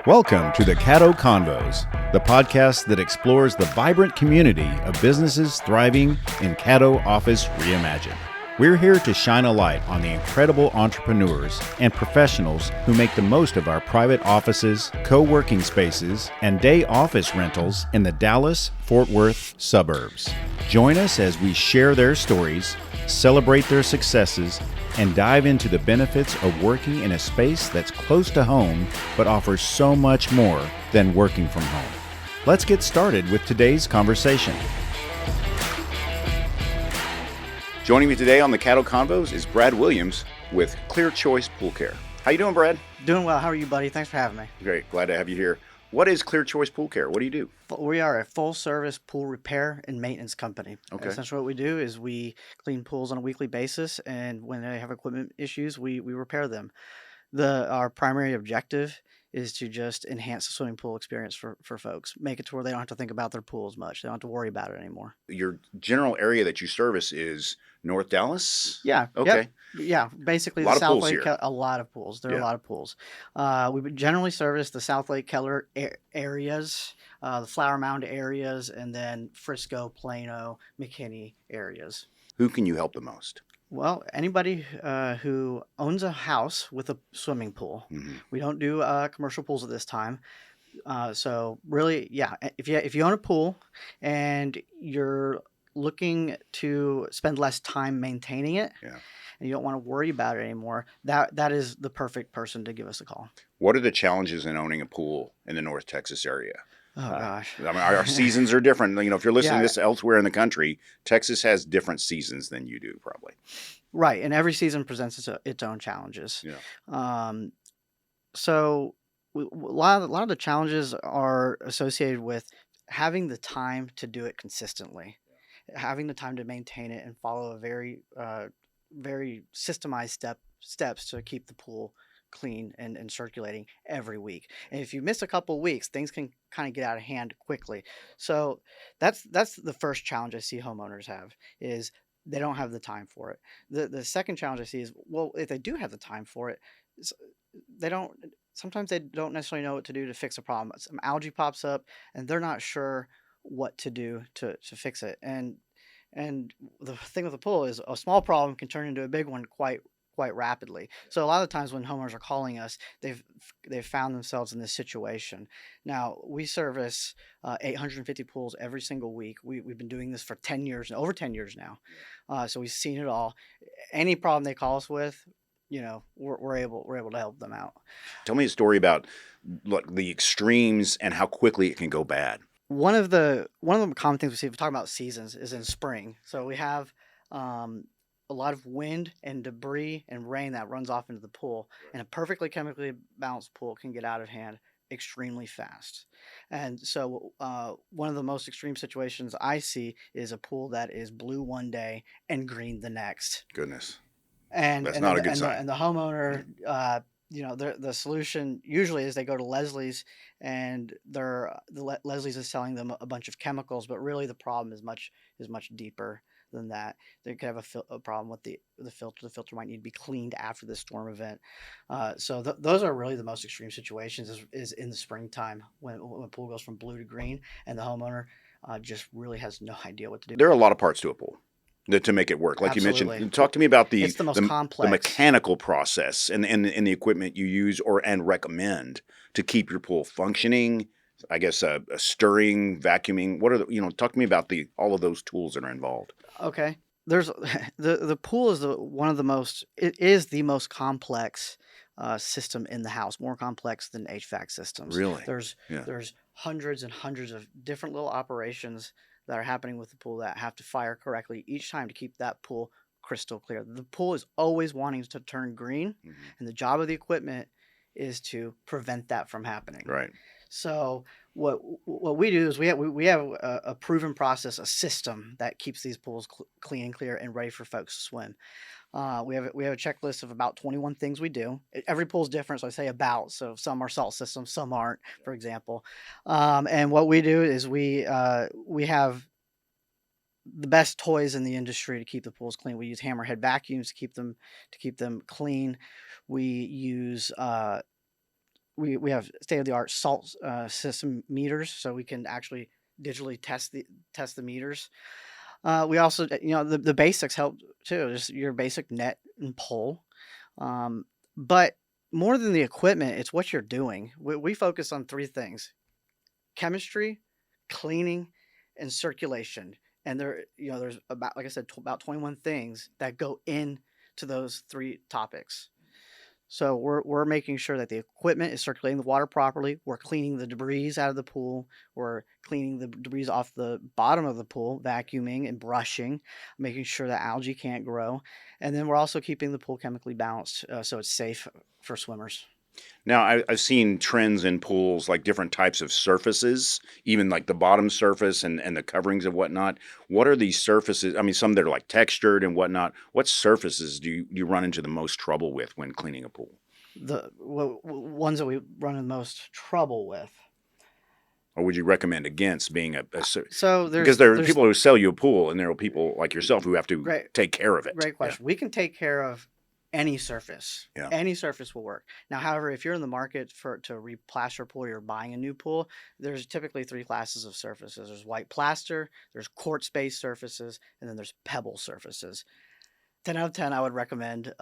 Welcome to the Caddo Convos, the podcast that explores the vibrant community of businesses thriving in Caddo Office Reimagined. We're here to shine a light on the incredible entrepreneurs and professionals who make the most of our private offices, co-working spaces, and day office rentals in the Dallas-Fort Worth suburbs. Join us as we share their stories, celebrate their successes, and dive into the benefits of working in a space that's close to home but offers so much more than working from home. Let's get started with today's conversation. Joining me today on the Caddo Convos is Brad Williams with Clear Choice Pool Care. How you doing, Brad? Doing well. How are you, buddy? Thanks for having me. Great. Glad to have you here. What is Clear Choice Pool Care? What do you do? We are a full-service pool repair and maintenance company. Okay. Essentially what we do is we clean pools on a weekly basis, and when they have equipment issues, we repair them. Our primary objective is to just enhance the swimming pool experience for folks, make it to where they don't have to think about their pool as much. They don't have to worry about it anymore. Your general area that you service is North Dallas? Yeah. Okay. Yep. Yeah. Basically, A lot the of South pools Lake, here. a lot of pools. There are Yeah. a lot of pools. We would generally service the South Lake Keller areas, the Flower Mound areas, and then Frisco, Plano, McKinney areas. Who can you help the most? Well, anybody who owns a house with a swimming pool. Mm-hmm. We don't do commercial pools at this time. So really, yeah, if you own a pool and you're looking to spend less time maintaining it, Yeah. and you don't want to worry about it anymore, that is the perfect person to give us a call. What are the challenges in owning a pool in the North Texas area? Oh gosh. I mean, our seasons are different. You know, if you're listening Yeah. to this elsewhere in the country, Texas has different seasons than you do, probably. Right, and every season presents its own challenges. Yeah. So a lot of the challenges are associated with having the time to do it consistently, having the time to maintain it and follow a very systemized steps to keep the pool clean and circulating every week. And if you miss a couple of weeks, things can kind of get out of hand quickly. So that's the first challenge I see homeowners have, is they don't have the time for it. The second challenge I see is, well, if they do have the time for it, sometimes they don't necessarily know what to do to fix a problem. Some algae pops up and they're not sure what to do to fix it. And the thing with the pool is a small problem can turn into a big one quite rapidly. So a lot of the times when homeowners are calling us, they've found themselves in this situation. Now, we service 850 pools every single week. We've been doing this for 10 years, over 10 years now. So we've seen it all. Any problem they call us with, we're able to help them out. Tell me a story about the extremes and how quickly it can go bad. One of the common things we see if we talk about seasons is in spring. So we have a lot of wind and debris and rain that runs off into the pool, and a perfectly chemically balanced pool can get out of hand extremely fast. And so one of the most extreme situations I see is a pool that is blue one day and green the next. Goodness. And That's not a good sign. And the homeowner, the solution usually is they go to Leslie's, and Leslie's is selling them a bunch of chemicals, but really the problem is much deeper than that. They could have a problem with the filter. The filter might need to be cleaned after the storm event. So those are really the most extreme situations is in the springtime when a pool goes from blue to green, and the homeowner just really has no idea what to do. There are a lot of parts to a pool to make it work. Like Absolutely. you mentioned, talk to me about It's the most complex. the mechanical process and the equipment you use and recommend to keep your pool functioning. I guess a stirring, vacuuming. What are talk to me about all of those tools that are involved. Okay. There's the pool is it is the most complex system in the house, more complex than HVAC systems. Really? There's Yeah. hundreds and hundreds of different little operations that are happening with the pool that have to fire correctly each time to keep that pool crystal clear. The pool is always wanting to turn green, Mhm. and the job of the equipment is to prevent that from happening. Right. So what we do is we have a proven process, a system that keeps these pools clean and clear and ready for folks to swim. We have a checklist of about 21 things we do. Every pool is different, so I say about. So some are salt systems, some aren't, for example. And what we do is we have the best toys in the industry to keep the pools clean. We use hammerhead vacuums to keep them clean. We use we have state of the art salt system meters, so we can actually digitally test the meters. We also, the basics help too, just your basic net and pull. But more than the equipment, it's what you're doing. We focus on three things: chemistry, cleaning, and circulation. And there's about, like I said, about 21 things that go into those three topics. So we're making sure that the equipment is circulating the water properly. We're cleaning the debris out of the pool. We're cleaning the debris off the bottom of the pool, vacuuming and brushing, making sure that algae can't grow. And then we're also keeping the pool chemically balanced, so it's safe for swimmers. Now, I've seen trends in pools, like different types of surfaces, even like the bottom surface and the coverings and whatnot. What are these surfaces? I mean, some that are like textured and whatnot. What surfaces do you run into the most trouble with when cleaning a pool? The ones that we run in the most trouble with. Or would you recommend against being So because there are people who sell you a pool, and there are people like yourself who have to take care of it. Great question. We can take care of any surface. Yeah. Any surface will work. Now, however, if you're in the market to replaster a pool, or you're buying a new pool, there's typically three classes of surfaces. There's white plaster, there's quartz-based surfaces, and then there's pebble surfaces. 10 out of 10, I would recommend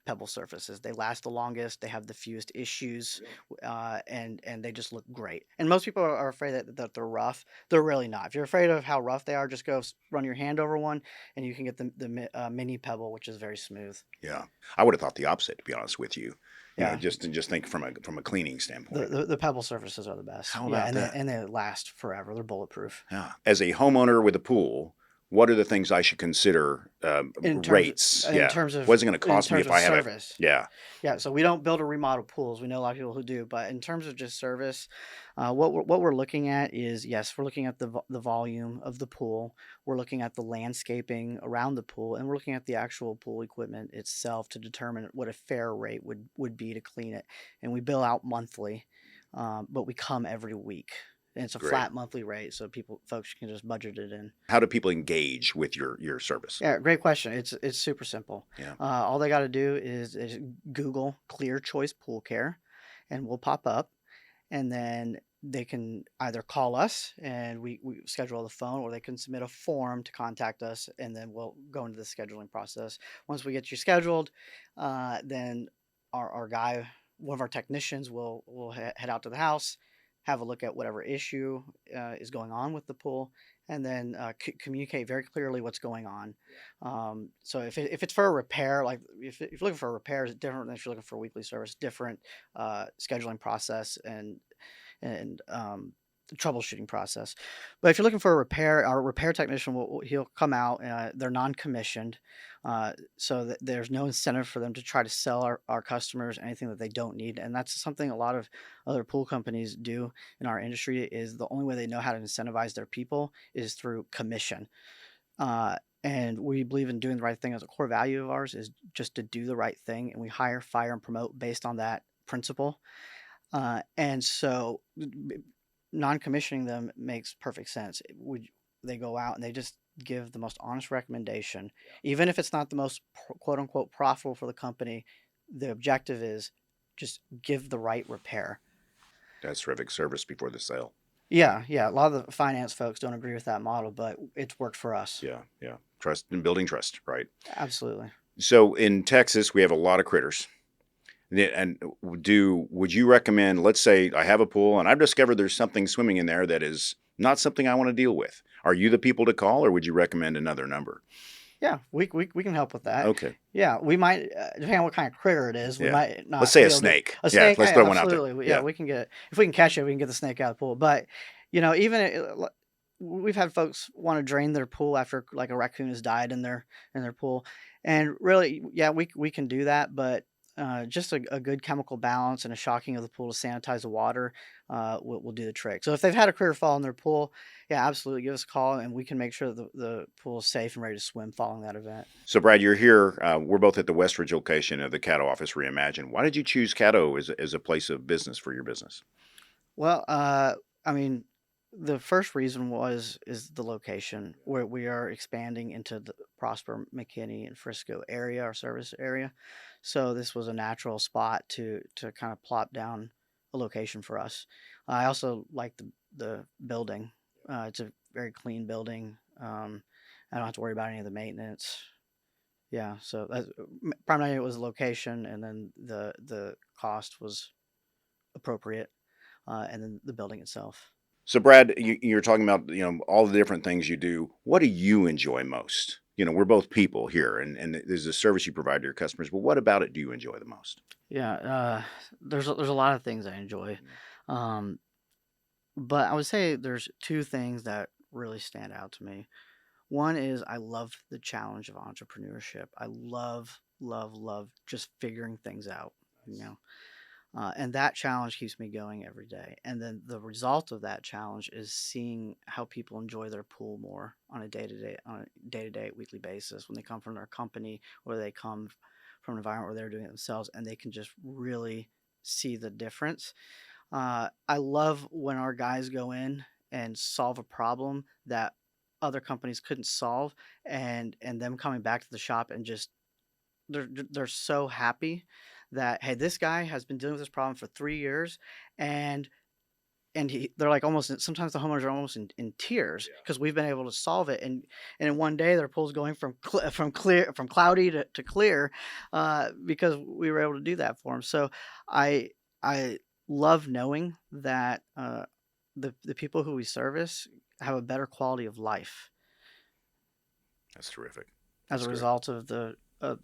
pebble surfaces. They last the longest, they have the fewest issues, and they just look great. And most people are afraid that they're rough. They're really not. If you're afraid of how rough they are, just go run your hand over one, and you can get the mini pebble, which is very smooth. Yeah, I would have thought the opposite, to be honest with you. Yeah, just think from a cleaning standpoint. The pebble surfaces are the best. How about that? And they last forever. They're bulletproof. Yeah. As a homeowner with a pool, what are the things I should consider? Rates. In terms of what's it going to cost me if I have service? Yeah. So we don't build or remodel pools. We know a lot of people who do, but in terms of just service, what we're looking at is, yes, we're looking at the volume of the pool. We're looking at the landscaping around the pool, and we're looking at the actual pool equipment itself to determine what a fair rate would be to clean it. And we bill out monthly, but we come every week. And it's a flat monthly rate, so folks can just budget it in. How do people engage with your service? Yeah, great question. It's super simple. Yeah. All they got to do is Google Clear Choice Pool Care, and we'll pop up. And then they can either call us and we schedule the phone, or they can submit a form to contact us, and then we'll go into the scheduling process. Once we get you scheduled, then our guy, one of our technicians, will head out to the house, have a look at whatever issue is going on with the pool, and then communicate very clearly what's going on. So if it's for a repair, like if you're looking for a repair, it's different than if you're looking for a weekly service. Different scheduling process and troubleshooting process. But if you're looking for a repair, our repair technician he'll come out. They're non-commissioned, so that there's no incentive for them to try to sell our customers anything that they don't need. And that's something a lot of other pool companies do in our industry. Is the only way they know how to incentivize their people is through commission. And we believe in doing the right thing. As a core value of ours is just to do the right thing, and we hire, fire, and promote based on that principle. And so non-commissioning them makes perfect sense. They go out and they just give the most honest recommendation, even if it's not the most quote unquote profitable for the company. The objective is just give the right repair. That's terrific service before the sale. Yeah. A lot of the finance folks don't agree with that model, but it's worked for us. Yeah. Trust and building trust, right? Absolutely. So in Texas, we have a lot of critters. And would you recommend, let's say I have a pool and I've discovered there's something swimming in there that is not something I want to deal with. Are you the people to call, or would you recommend another number? Yeah, we can help with that. Okay. Yeah, we might, depending on what kind of critter it is, we might not. Let's say a snake. A snake. Let's throw one out there. Absolutely. Yeah, we can if we can catch it, we can get the snake out of the pool. But, we've had folks want to drain their pool after like a raccoon has died in their pool. And really, we can do that, but just a good chemical balance and a shocking of the pool to sanitize the water will do the trick. So if they've had a critter fall in their pool, yeah, absolutely, give us a call, and we can make sure that the pool is safe and ready to swim following that event. So Brad, you're here. We're both at the Westridge location of the Caddo office Reimagine. Why did you choose Caddo as a place of business for your business? Well, I mean, the first reason is the location, where we are expanding into the Prosper, McKinney, and Frisco area, our service area. So this was a natural spot to kind of plop down a location for us. I also like the building. It's a very clean building. I don't have to worry about any of the maintenance. Yeah, so that's, primarily it was location, and then the cost was appropriate, and then the building itself. So, Brad, you're talking about, all the different things you do. What do you enjoy most? We're both people here, and there's a service you provide to your customers, but what about it do you enjoy the most? Yeah, there's a lot of things I enjoy, um, but I would say there's two things that really stand out to me. One is I love the challenge of entrepreneurship. I love just figuring things out, you know. And that challenge keeps me going every day. And then the result of that challenge is seeing how people enjoy their pool more on a day-to-day, weekly basis when they come from their company or they come from an environment where they're doing it themselves, and they can just really see the difference. I love when our guys go in and solve a problem that other companies couldn't solve, and them coming back to the shop and just they're so happy that, hey, this guy has been dealing with this problem for 3 years, and they're like almost, sometimes the homeowners are almost in tears because we've been able to solve it, and in one day their pool's going from cloudy to clear, because we were able to do that for them. So I love knowing that the people who we service have a better quality of life That's terrific. as That's a great. result of the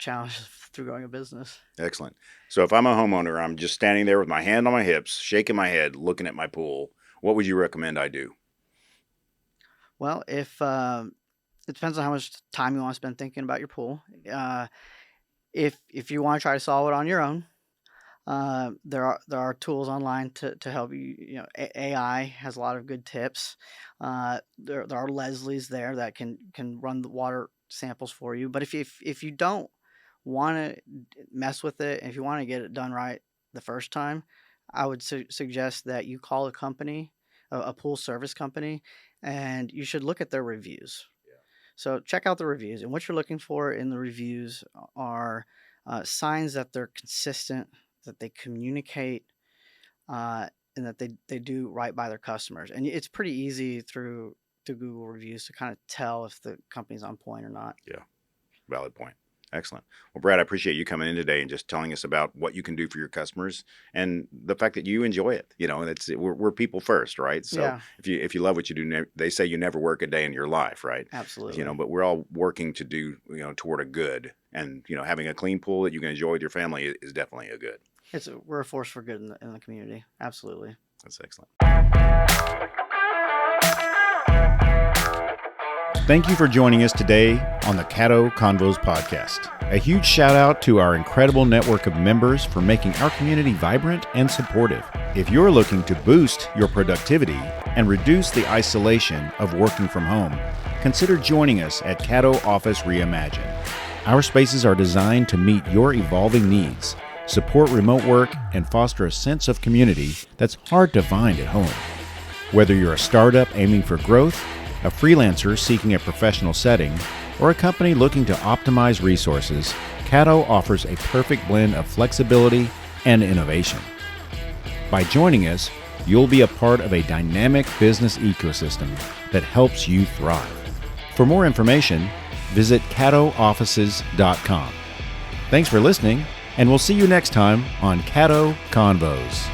challenges through growing a business. Excellent. So if I'm a homeowner, I'm just standing there with my hand on my hips, shaking my head, looking at my pool. What would you recommend I do? Well, if it depends on how much time you want to spend thinking about your pool. If you want to try to solve it on your own, there are tools online to help you. AI has a lot of good tips. There are Leslie's there that can run the water samples for you. But if you don't want to mess with it, and if you want to get it done right the first time, I would suggest that you call a company, a pool service company, and you should look at their reviews. So check out the reviews, and what you're looking for in the reviews are signs that they're consistent, that they communicate, and that they do right by their customers. And it's pretty easy through Google reviews to kind of tell if the company's on point or not. Yeah, valid point. Excellent. Well, Brad, I appreciate you coming in today and just telling us about what you can do for your customers and the fact that you enjoy it. And we're people first, right? So Yeah, if you love what you do, they say you never work a day in your life, right? absolutely. But we're all working to do, toward a good. And, having a clean pool that you can enjoy with your family is definitely a good. We're a force for good in the community. Absolutely. That's excellent. Thank you for joining us today on the Caddo Convos podcast. A huge shout out to our incredible network of members for making our community vibrant and supportive. If you're looking to boost your productivity and reduce the isolation of working from home, consider joining us at Caddo Office Reimagine. Our spaces are designed to meet your evolving needs, support remote work, and foster a sense of community that's hard to find at home. Whether you're a startup aiming for growth, a freelancer seeking a professional setting, or a company looking to optimize resources, Caddo offers a perfect blend of flexibility and innovation. By joining us, you'll be a part of a dynamic business ecosystem that helps you thrive. For more information, visit caddooffices.com. Thanks for listening, and we'll see you next time on Caddo Convos.